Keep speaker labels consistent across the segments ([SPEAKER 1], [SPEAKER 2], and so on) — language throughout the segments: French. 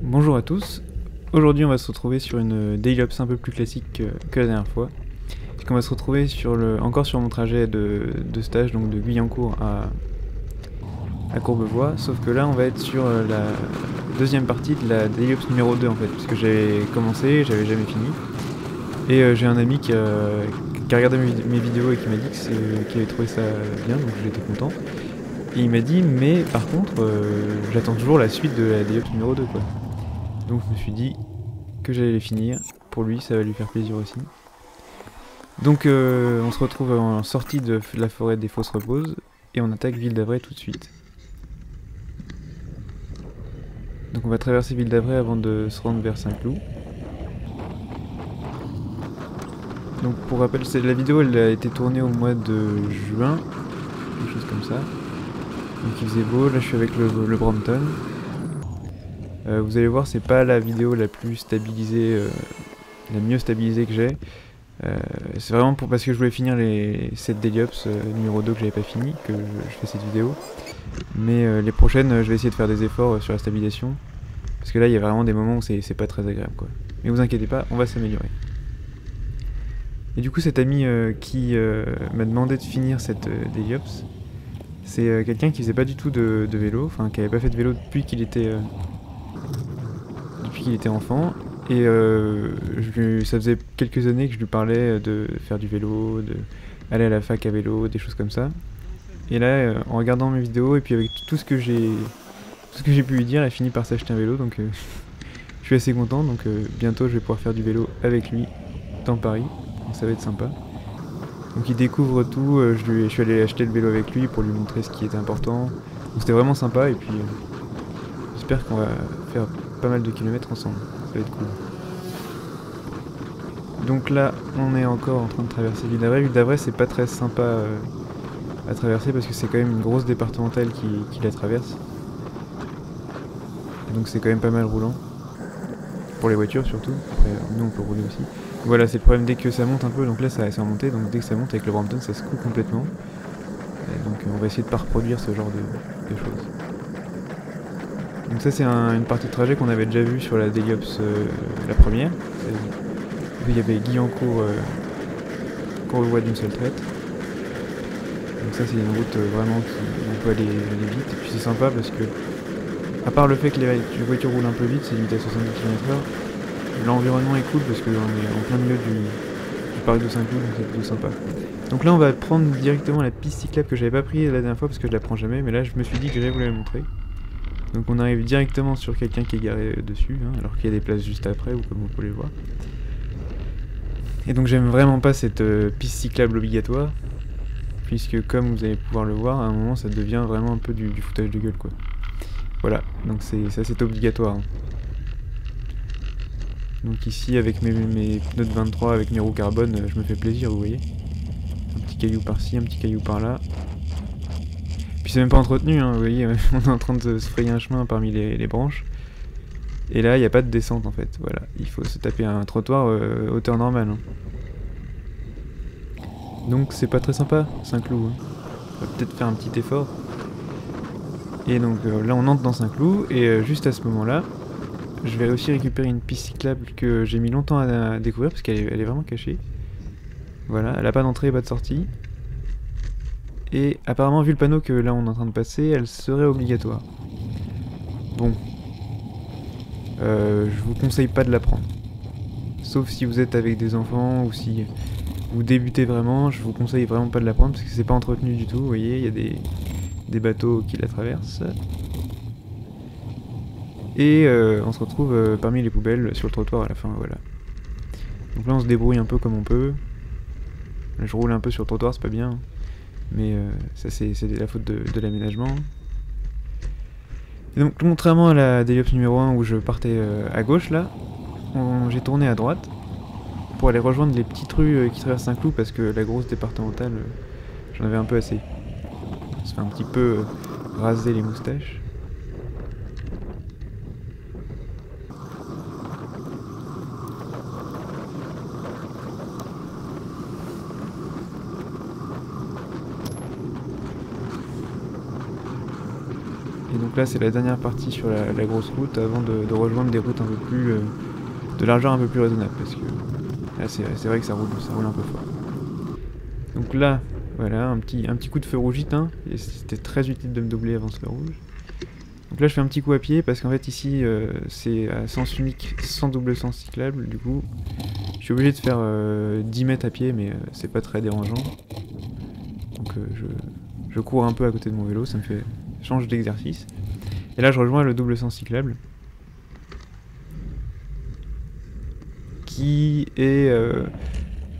[SPEAKER 1] Bonjour à tous, aujourd'hui on va se retrouver sur une Daily Ops un peu plus classique que la dernière fois. Puisqu'on va se retrouver encore sur mon trajet de stage, donc de Guyancourt à Courbevoie, sauf que là on va être sur la deuxième partie de la Daily Ops numéro 2 en fait, puisque j'avais commencé, j'avais jamais fini. Et j'ai un ami qui a regardé mes vidéos et qui m'a dit qu'il avait trouvé ça bien, donc j'étais content. Et il m'a dit, mais par contre, j'attends toujours la suite de la Daily Ops numéro 2 quoi. Donc je me suis dit que j'allais les finir. Pour lui, ça va lui faire plaisir aussi. Donc on se retrouve en sortie de la forêt des Fosses Reposes et on attaque Ville d'Avray tout de suite. Donc on va traverser Ville d'Avray avant de se rendre vers Saint-Cloud. Donc pour rappel, la vidéo elle a été tournée au mois de juin, quelque chose comme ça. Donc il faisait beau, là je suis avec le Brompton. Vous allez voir, c'est pas la vidéo la plus stabilisée, la mieux stabilisée que j'ai. C'est vraiment parce que je voulais finir les 7 Daily Ops numéro 2 que j'avais pas fini que je fais cette vidéo. Mais les prochaines, je vais essayer de faire des efforts sur la stabilisation. Parce que là, il y a vraiment des moments où c'est pas très agréable quoi. Mais vous inquiétez pas, on va s'améliorer. Et du coup, cet ami qui m'a demandé de finir cette Daily Ops, c'est quelqu'un qui faisait pas du tout de vélo, enfin qui avait pas fait de vélo depuis qu'il était enfant. Et ça faisait quelques années que je lui parlais de faire du vélo, de aller à la fac à vélo, des choses comme ça. Et là, en regardant mes vidéos et puis avec tout ce que j'ai pu lui dire, il a fini par s'acheter un vélo, donc je suis assez content. Donc bientôt, je vais pouvoir faire du vélo avec lui dans Paris, donc ça va être sympa. Donc il découvre tout, je suis allé acheter le vélo avec lui pour lui montrer ce qui était important. Donc c'était vraiment sympa et puis j'espère qu'on va faire pas mal de kilomètres ensemble, ça va être cool. Donc là, on est encore en train de traverser Ville d'Avray. Ville d'Avray, c'est pas très sympa à traverser parce que c'est quand même une grosse départementale qui la traverse. Et donc c'est quand même pas mal roulant. Pour les voitures surtout. Après, nous on peut rouler aussi. Voilà, c'est le problème dès que ça monte un peu. Donc là, ça va remonter. Donc dès que ça monte avec le Brompton, ça se coupe complètement. Et donc on va essayer de pas reproduire ce genre de choses. Donc ça, c'est une partie de trajet qu'on avait déjà vue sur la Daily Ops, la première. Il y avait Guyancourt, Courbevoie d'une seule traite. Donc ça c'est une route vraiment on peut aller vite. Et puis c'est sympa parce que, à part le fait que les voitures roulent un peu vite, c'est limité à 70 km/h, l'environnement est cool parce qu'on est en plein milieu du parc de Saint-Cloud, donc c'est plutôt sympa. Donc là on va prendre directement la piste cyclable que j'avais pas pris la dernière fois parce que je la prends jamais, mais là je me suis dit que j'allais vous la montrer. Donc on arrive directement sur quelqu'un qui est garé dessus, hein, alors qu'il y a des places juste après, ou comme vous pouvez le voir. Et donc j'aime vraiment pas cette piste cyclable obligatoire, puisque comme vous allez pouvoir le voir, à un moment ça devient vraiment un peu du foutage de gueule quoi. Voilà, donc ça c'est obligatoire. Hein. Donc ici avec mes pneus de 23, avec mes roues carbone, je me fais plaisir, vous voyez. Un petit caillou par-ci, un petit caillou par-là. Puis c'est même pas entretenu, hein, vous voyez, on est en train de se frayer un chemin parmi les branches. Et là, il n'y a pas de descente en fait, voilà. Il faut se taper un trottoir hauteur normale. Hein. Donc c'est pas très sympa, Saint-Cloud. Hein. On va peut-être faire un petit effort. Et donc là, on entre dans Saint-Cloud, et juste à ce moment-là, je vais aussi récupérer une piste cyclable que j'ai mis longtemps à découvrir parce qu'elle est vraiment cachée. Voilà, elle a pas d'entrée, pas de sortie. Et apparemment, vu le panneau que là on est en train de passer, elle serait obligatoire. Bon. Je vous conseille pas de la prendre. Sauf si vous êtes avec des enfants ou si vous débutez vraiment, je vous conseille vraiment pas de la prendre parce que c'est pas entretenu du tout. Vous voyez, il y a des bateaux qui la traversent. Et on se retrouve parmi les poubelles sur le trottoir à la fin, voilà. Donc là on se débrouille un peu comme on peut. Là, je roule un peu sur le trottoir, c'est pas bien. Mais ça c'est la faute de l'aménagement. Et donc contrairement à la Daily Ops numéro 1 où je partais à gauche là, j'ai tourné à droite pour aller rejoindre les petites rues qui traversent Saint-Cloud parce que la grosse départementale, j'en avais un peu assez. On se fait un petit peu raser les moustaches. Donc là c'est la dernière partie sur la grosse route avant de rejoindre des routes un peu plus... de largeur un peu plus raisonnable parce que là c'est vrai que ça roule un peu fort. Donc là, voilà, un petit coup de feu rouge éteint, et c'était très utile de me doubler avant ce feu rouge. Donc là je fais un petit coup à pied parce qu'en fait ici c'est à sens unique sans double sens cyclable, du coup je suis obligé de faire 10 mètres à pied mais c'est pas très dérangeant. Donc je cours un peu à côté de mon vélo, ça me fait change d'exercice. Et là je rejoins le double sens cyclable qui est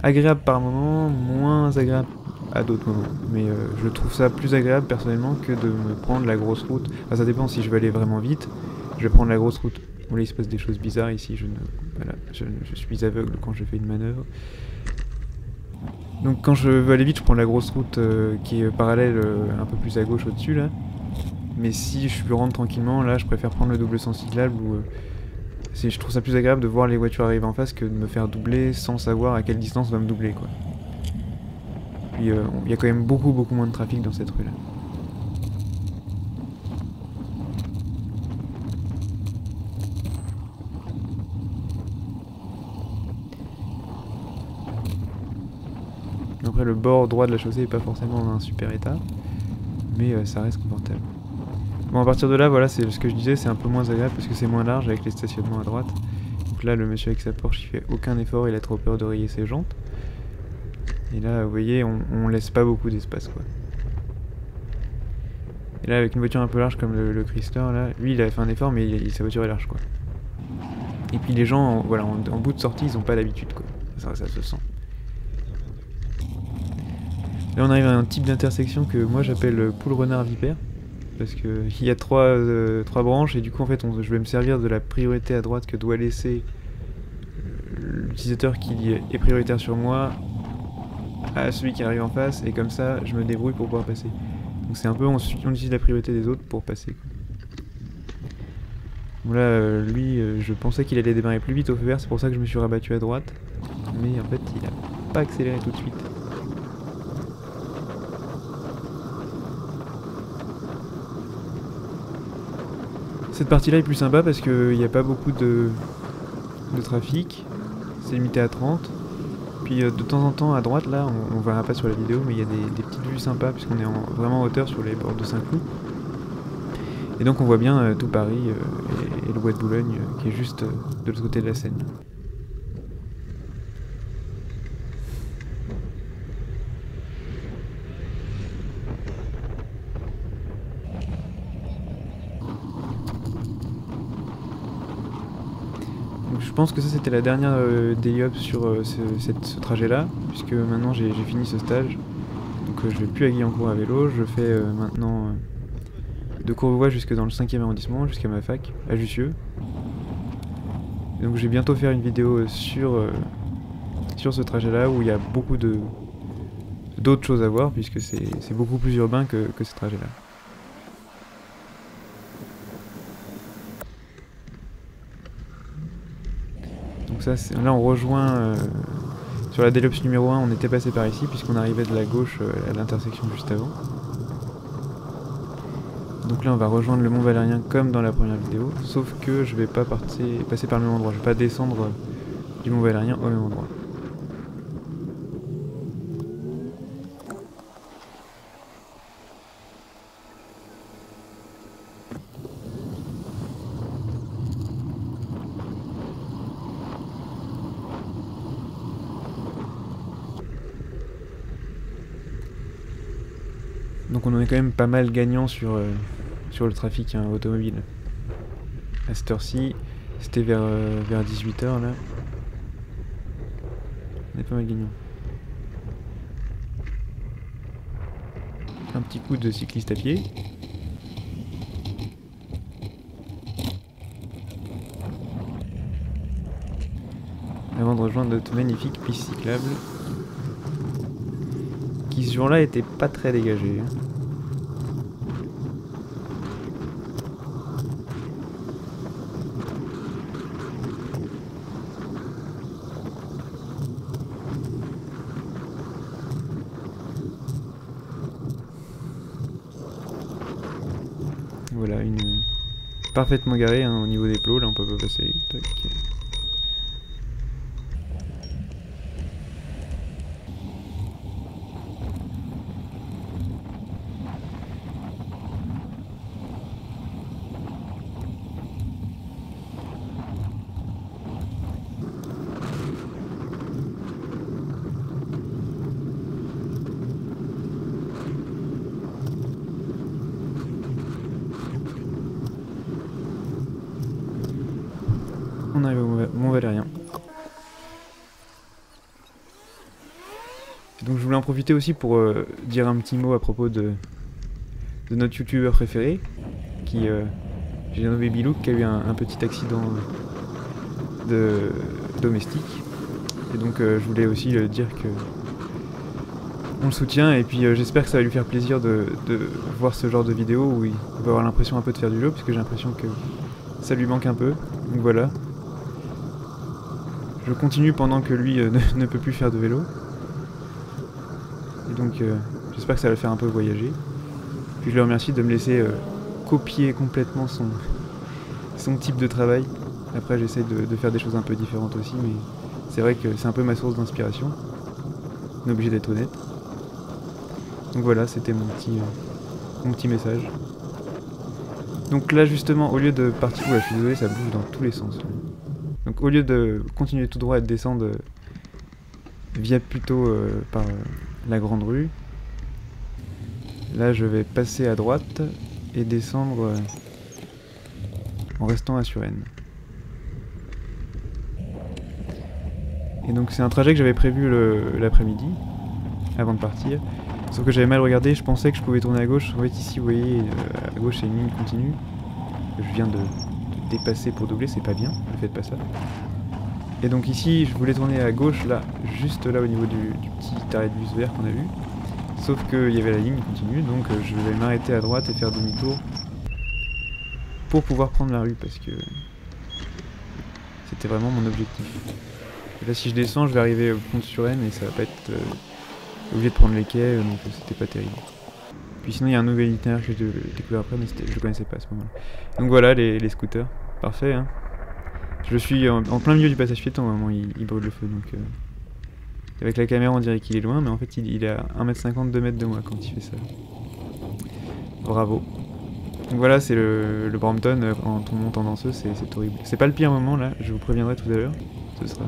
[SPEAKER 1] agréable par moments, moins agréable à d'autres moments. Mais je trouve ça plus agréable personnellement que de me prendre la grosse route. Enfin, ça dépend, si je veux aller vraiment vite, je vais prendre la grosse route. Bon là il se passe des choses bizarres ici, je suis aveugle quand je fais une manœuvre. Donc quand je veux aller vite, je prends la grosse route qui est parallèle un peu plus à gauche au-dessus là. Mais si je rentre tranquillement, là je préfère prendre le double sens cyclable où je trouve ça plus agréable de voir les voitures arriver en face que de me faire doubler sans savoir à quelle distance va me doubler quoi. Puis il y a quand même beaucoup moins de trafic dans cette rue là. Après le bord droit de la chaussée est pas forcément dans un super état, mais ça reste confortable. Bon à partir de là voilà, c'est ce que je disais, c'est un peu moins agréable parce que c'est moins large avec les stationnements à droite. Donc là le monsieur avec sa Porsche il fait aucun effort, il a trop peur de rayer ses jantes. Et là vous voyez on laisse pas beaucoup d'espace quoi. Et là avec une voiture un peu large comme le Chrysler là, lui il a fait un effort mais sa voiture est large quoi. Et puis les gens voilà, en bout de sortie ils ont pas l'habitude quoi, ça se sent. Là on arrive à un type d'intersection que moi j'appelle poule renard vipère. Parce qu'il y a trois branches et du coup en fait je vais me servir de la priorité à droite que doit laisser l'utilisateur qui est prioritaire sur moi à celui qui arrive en face, et comme ça je me débrouille pour pouvoir passer. Donc c'est un peu on utilise la priorité des autres pour passer quoi. Bon là lui je pensais qu'il allait démarrer plus vite au feu vert, c'est pour ça que je me suis rabattu à droite, mais en fait il a pas accéléré tout de suite. Cette partie là est plus sympa parce qu'il n'y a pas beaucoup de trafic, c'est limité à 30. Puis de temps en temps à droite là, on verra pas sur la vidéo mais il y a des petites vues sympas puisqu'on est vraiment en hauteur sur les bords de Saint-Cloud. Et donc on voit bien tout Paris et le bois de Boulogne qui est juste de l'autre côté de la Seine. Donc je pense que ça c'était la dernière daily sur ce trajet là, puisque maintenant j'ai fini ce stage. Donc je vais plus à Guyancourt à vélo, je fais maintenant de Courbevoie jusque dans le 5e arrondissement, jusqu'à ma fac, à Jussieu. Et donc je vais bientôt faire une vidéo sur ce trajet là où il y a beaucoup d'autres choses à voir, puisque c'est beaucoup plus urbain que ce trajet là. Donc ça, là on rejoint, sur la Delops numéro 1, on était passé par ici, puisqu'on arrivait de la gauche à l'intersection juste avant. Donc là on va rejoindre le Mont Valérien comme dans la première vidéo, sauf que je vais pas passer par le même endroit, je vais pas descendre du Mont Valérien au même endroit. Donc on en est quand même pas mal gagnant sur le trafic automobile. À cette heure-ci, c'était vers 18h là. On est pas mal gagnant. Un petit coup de cycliste à pied. Avant de rejoindre notre magnifique piste cyclable. Qui ce jour-là était pas très dégagée. Voilà, une parfaitement garé hein, au niveau des plots, là on peut pas passer. Tac. On arrive au Mont Valérien. Donc je voulais en profiter aussi pour dire un petit mot à propos de notre youtubeur préféré, qui j'ai nommé Bilou, qui a eu un petit accident domestique. Et donc je voulais aussi dire que on le soutient et puis j'espère que ça va lui faire plaisir de voir ce genre de vidéo où il va avoir l'impression un peu de faire du vélo, parce que j'ai l'impression que ça lui manque un peu. Donc voilà. Je continue pendant que lui ne peut plus faire de vélo. Et donc j'espère que ça va le faire un peu voyager. Puis je le remercie de me laisser copier complètement son type de travail. Après j'essaie de faire des choses un peu différentes aussi, mais c'est vrai que c'est un peu ma source d'inspiration. On est obligé d'être honnête. Donc voilà, c'était mon petit message. Donc là justement, au lieu de partir... Oula, je suis désolé, ça bouge dans tous les sens. Donc au lieu de continuer tout droit et de descendre via plutôt par la grande rue, là je vais passer à droite et descendre en restant à Suresnes. Et donc c'est un trajet que j'avais prévu l'après-midi, avant de partir. Sauf que j'avais mal regardé, je pensais que je pouvais tourner à gauche. En fait ici vous voyez, à gauche c'est une ligne continue. Je viens de dépasser pour doubler, c'est pas bien, ne faites pas ça. Et donc ici je voulais tourner à gauche, là, juste là au niveau du petit arrêt de bus vert qu'on a vu. Sauf qu'il y avait la ligne continue, donc je vais m'arrêter à droite et faire demi-tour pour pouvoir prendre la rue, parce que c'était vraiment mon objectif. Et là si je descends, je vais arriver au pont de Suresnes et ça va pas être obligé de prendre les quais, donc c'était pas terrible. Puis sinon il y a un nouvel itinéraire que j'ai découvert après, mais je le connaissais pas à ce moment-là. Donc voilà les scooters, parfait hein. Je suis en plein milieu du passage piéton au moment où il brûle le feu, donc avec la caméra on dirait qu'il est loin, mais en fait il est à 1m50, 2 mètres de moi quand il fait ça. Bravo. Donc voilà, c'est le Brampton, quand on monte en danseuse, c'est horrible. C'est pas le pire moment là, je vous préviendrai tout à l'heure. Ce sera...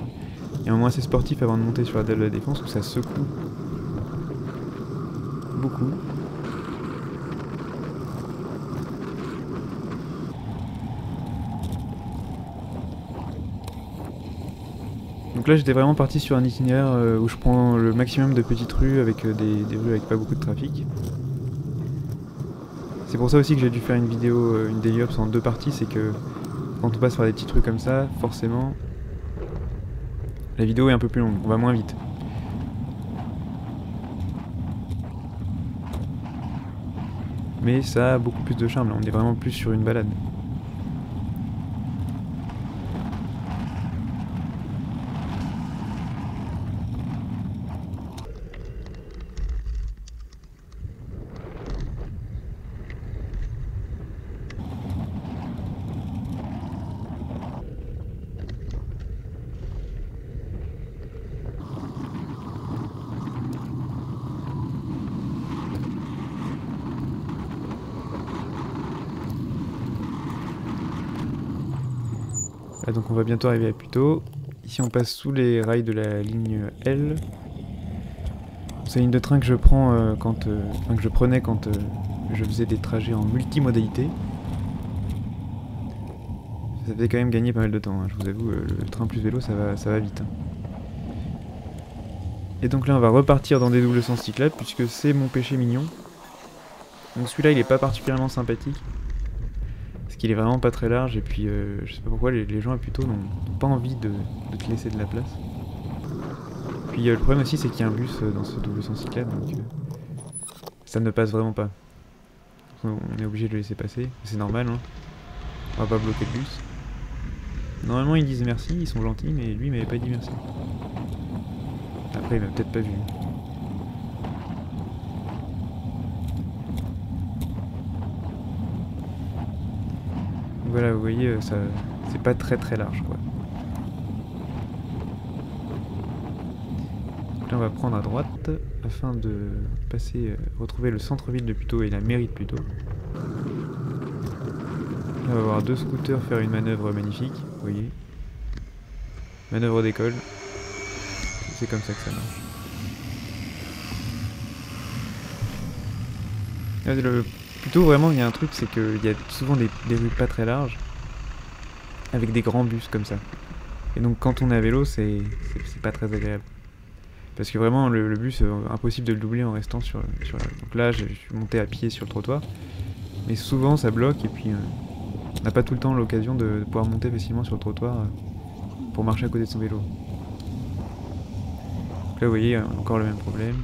[SPEAKER 1] Il y a un moment assez sportif avant de monter sur la dalle de la Défense où ça secoue beaucoup. Donc là j'étais vraiment parti sur un itinéraire où je prends le maximum de petites rues avec des rues avec pas beaucoup de trafic. C'est pour ça aussi que j'ai dû faire une vidéo, une daily ops en 2 parties, c'est que quand on passe par des petites rues comme ça, forcément la vidéo est un peu plus longue, on va moins vite. Mais ça a beaucoup plus de charme, là on est vraiment plus sur une balade. Là, donc on va bientôt arriver à Puteaux. Ici on passe sous les rails de la ligne L. C'est une ligne de train que je prends que je prenais quand je faisais des trajets en multimodalité. Ça faisait quand même gagner pas mal de temps, hein. Je vous avoue, le train plus vélo ça va vite. Hein. Et donc là on va repartir dans des doubles sens cyclables puisque c'est mon péché mignon. Donc celui-là il est pas particulièrement sympathique. Parce qu'il est vraiment pas très large et puis je sais pas pourquoi les gens à Puteaux n'ont pas envie de te laisser de la place. Puis le problème aussi c'est qu'il y a un bus dans ce double sens cyclable donc ça ne passe vraiment pas. On est obligé de le laisser passer, c'est normal hein. On va pas bloquer le bus. Normalement ils disent merci, ils sont gentils, mais lui il m'avait pas dit merci. Après il m'a peut-être pas vu. Voilà, vous voyez, ça, c'est pas très large quoi. Donc là on va prendre à droite afin de passer, retrouver le centre-ville de Puteaux et la mairie de Puteaux. Là on va voir deux scooters faire une manœuvre magnifique, vous voyez. Manœuvre d'école. C'est comme ça que ça marche. Plutôt vraiment il y a un truc, c'est qu'il y a souvent des rues pas très larges avec des grands bus comme ça. Et donc quand on est à vélo c'est pas très agréable. Parce que vraiment le bus, impossible de le doubler en restant sur la... Donc là je suis monté à pied sur le trottoir. Mais souvent ça bloque et puis on n'a pas tout le temps l'occasion de pouvoir monter facilement sur le trottoir pour marcher à côté de son vélo. Donc là vous voyez encore le même problème.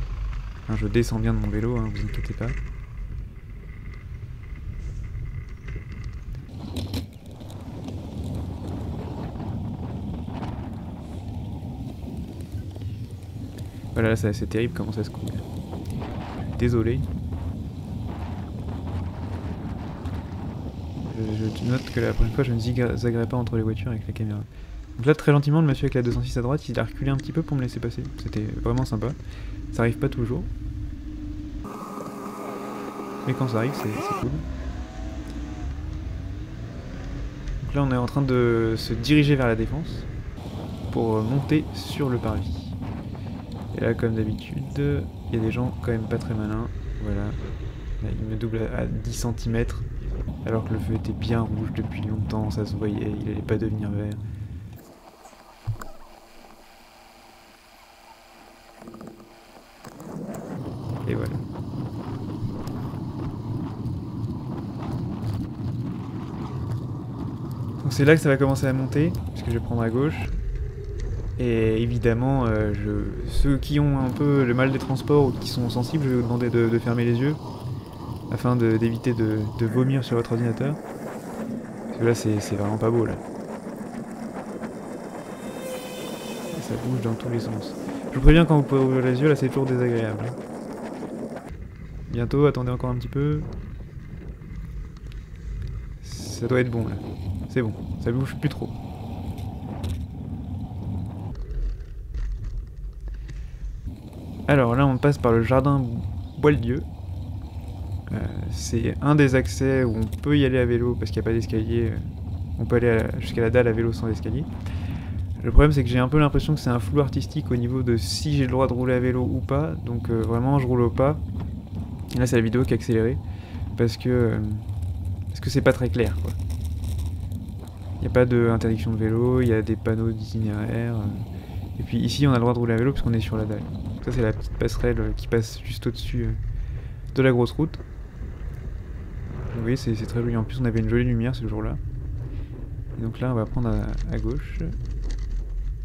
[SPEAKER 1] Hein, je descends bien de mon vélo, hein, vous inquiétez pas. Voilà, c'est terrible comment ça se coule. Désolé. Je note que la première fois je ne zigzaguerai pas entre les voitures avec la caméra. Donc là très gentiment le monsieur avec la 206 à droite il a reculé un petit peu pour me laisser passer. C'était vraiment sympa. Ça arrive pas toujours. Mais quand ça arrive c'est cool. Donc là on est en train de se diriger vers la défense pour monter sur le parvis. Et là comme d'habitude il y a des gens quand même pas très malins. Voilà. Là, il me double à 10 cm. Alors que le feu était bien rouge depuis longtemps, ça se voyait, il allait pas devenir vert. Et voilà. Donc c'est là que ça va commencer à monter, puisque je vais prendre à gauche. Et évidemment, ceux qui ont un peu le mal des transports ou qui sont sensibles, je vais vous demander de fermer les yeux. Afin d'éviter de vomir sur votre ordinateur. Parce que là c'est vraiment pas beau là. Et ça bouge dans tous les sens. Je vous préviens quand vous pouvez ouvrir les yeux, là c'est toujours désagréable. Bientôt, attendez encore un petit peu. Ça doit être bon là. C'est bon, ça bouge plus trop. Alors là on passe par le jardin Boieldieu. C'est un des accès où on peut y aller à vélo parce qu'il n'y a pas d'escalier. On peut aller jusqu'à la dalle à vélo sans escalier. Le problème c'est que j'ai un peu l'impression que c'est un flou artistique au niveau de si j'ai le droit de rouler à vélo ou pas. Donc vraiment je roule au pas. Et là c'est la vidéo qui est accélérée. Parce que c'est pas très clair quoi. Il n'y a pas d'interdiction de vélo, il y a des panneaux d'itinéraire. Et puis ici on a le droit de rouler à vélo parce qu'on est sur la dalle. Donc ça c'est la petite passerelle qui passe juste au-dessus de la grosse route. Vous voyez c'est très joli, en plus on avait une jolie lumière ce jour là. Et donc là on va prendre à gauche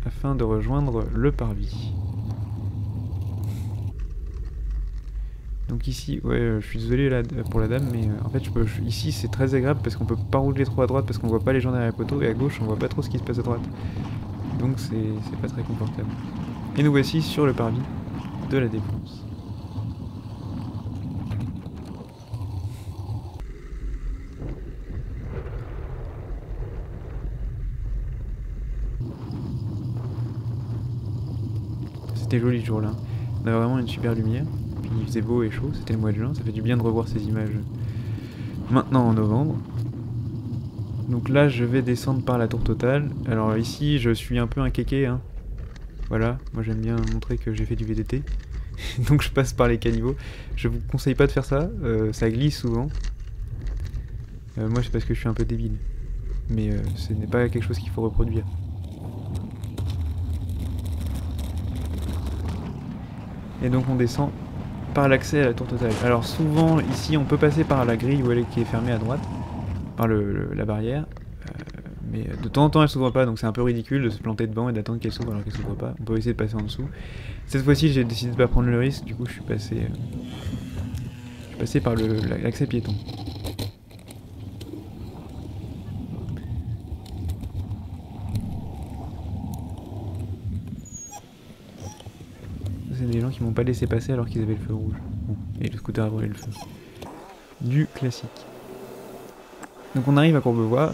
[SPEAKER 1] afin de rejoindre le parvis. Donc ici, ouais je suis désolé là, pour la dame mais en fait ici c'est très agréable parce qu'on peut pas rouler trop à droite parce qu'on voit pas les gens derrière les poteaux et à gauche on voit pas trop ce qui se passe à droite. Donc c'est pas très confortable. Et nous voici sur le parvis de la Défense. C'était joli ce jour-là. On avait vraiment une super lumière. Puis il faisait beau et chaud, c'était le mois de juin. Ça fait du bien de revoir ces images maintenant en novembre. Donc là, je vais descendre par la tour totale. Alors ici, je suis un peu un kéké. Hein. Voilà, moi j'aime bien montrer que j'ai fait du VTT. Donc je passe par les caniveaux. Je vous conseille pas de faire ça, ça glisse souvent. Moi c'est parce que je suis un peu débile. Mais ce n'est pas quelque chose qu'il faut reproduire. Et donc on descend par l'accès à la tour totale. Alors souvent ici on peut passer par la grille qui est fermée à droite, par la barrière, mais de temps en temps elle s'ouvre pas, donc c'est un peu ridicule de se planter devant et d'attendre qu'elle s'ouvre alors qu'elle s'ouvre pas. On peut essayer de passer en dessous. Cette fois-ci j'ai décidé de pas prendre le risque, du coup je suis passé par l'accès piéton. C'est des gens qui m'ont pas laissé passer alors qu'ils avaient le feu rouge. Bon, et le scooter a brûlé le feu. Du classique. Donc on arrive à Courbevoie,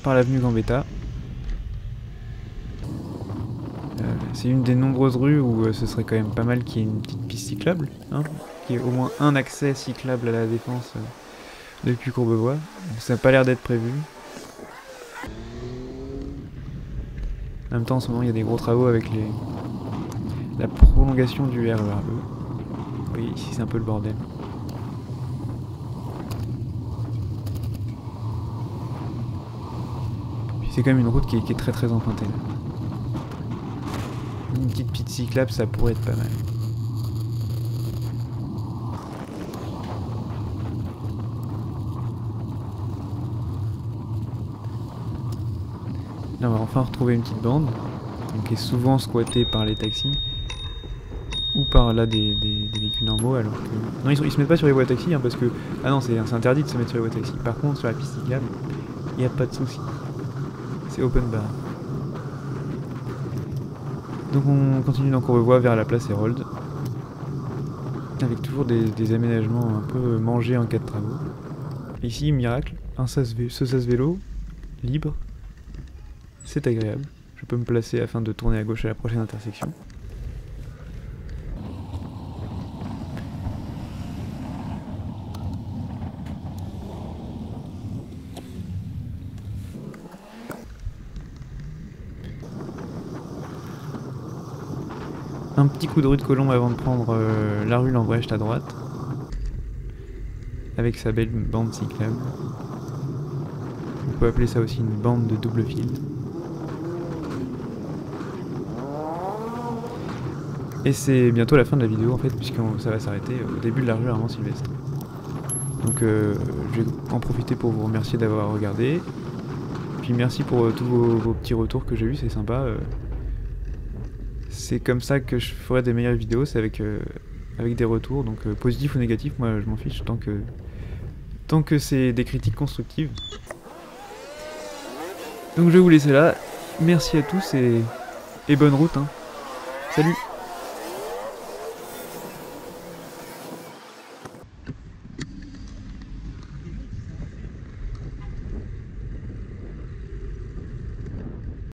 [SPEAKER 1] par l'avenue Gambetta. C'est une des nombreuses rues où ce serait quand même pas mal qu'il y ait une petite piste cyclable, hein, qu'il y ait au moins un accès cyclable à la Défense depuis Courbevoie. Ça n'a pas l'air d'être prévu. En même temps, en ce moment, il y a des gros travaux avec la prolongation du RER E. Oui, ici c'est un peu le bordel. Puis c'est quand même une route qui est très très empruntée. Une petite piste cyclable, ça pourrait être pas mal. Là, on va enfin retrouver une petite bande, donc, qui est souvent squattée par les taxis, ou par là des véhicules normaux, alors que... Non, ils se mettent pas sur les voies taxis, hein, parce que... Ah non, c'est interdit de se mettre sur les voies taxis. Par contre, sur la piste cyclable, il n'y a pas de souci. C'est open bar. Donc on continue dans Courbevoie vers la place Hérold, avec toujours des aménagements un peu mangés en cas de travaux. Ici, miracle, ce sas vélo, libre. C'est agréable. Je peux me placer afin de tourner à gauche à la prochaine intersection. Un petit coup de rue de Colombe avant de prendre la rue Lambrecht à droite, avec sa belle bande cyclable. On peut appeler ça aussi une bande de double fil. Et c'est bientôt la fin de la vidéo en fait, puisque ça va s'arrêter au début de la rue Armand Sylvestre. Donc je vais en profiter pour vous remercier d'avoir regardé. Puis merci pour tous vos petits retours que j'ai eus, c'est sympa. C'est comme ça que je ferai des meilleures vidéos, c'est avec des retours, donc positifs ou négatifs, moi je m'en fiche, tant que c'est des critiques constructives. Donc je vais vous laisser là, merci à tous et bonne route, hein. Salut!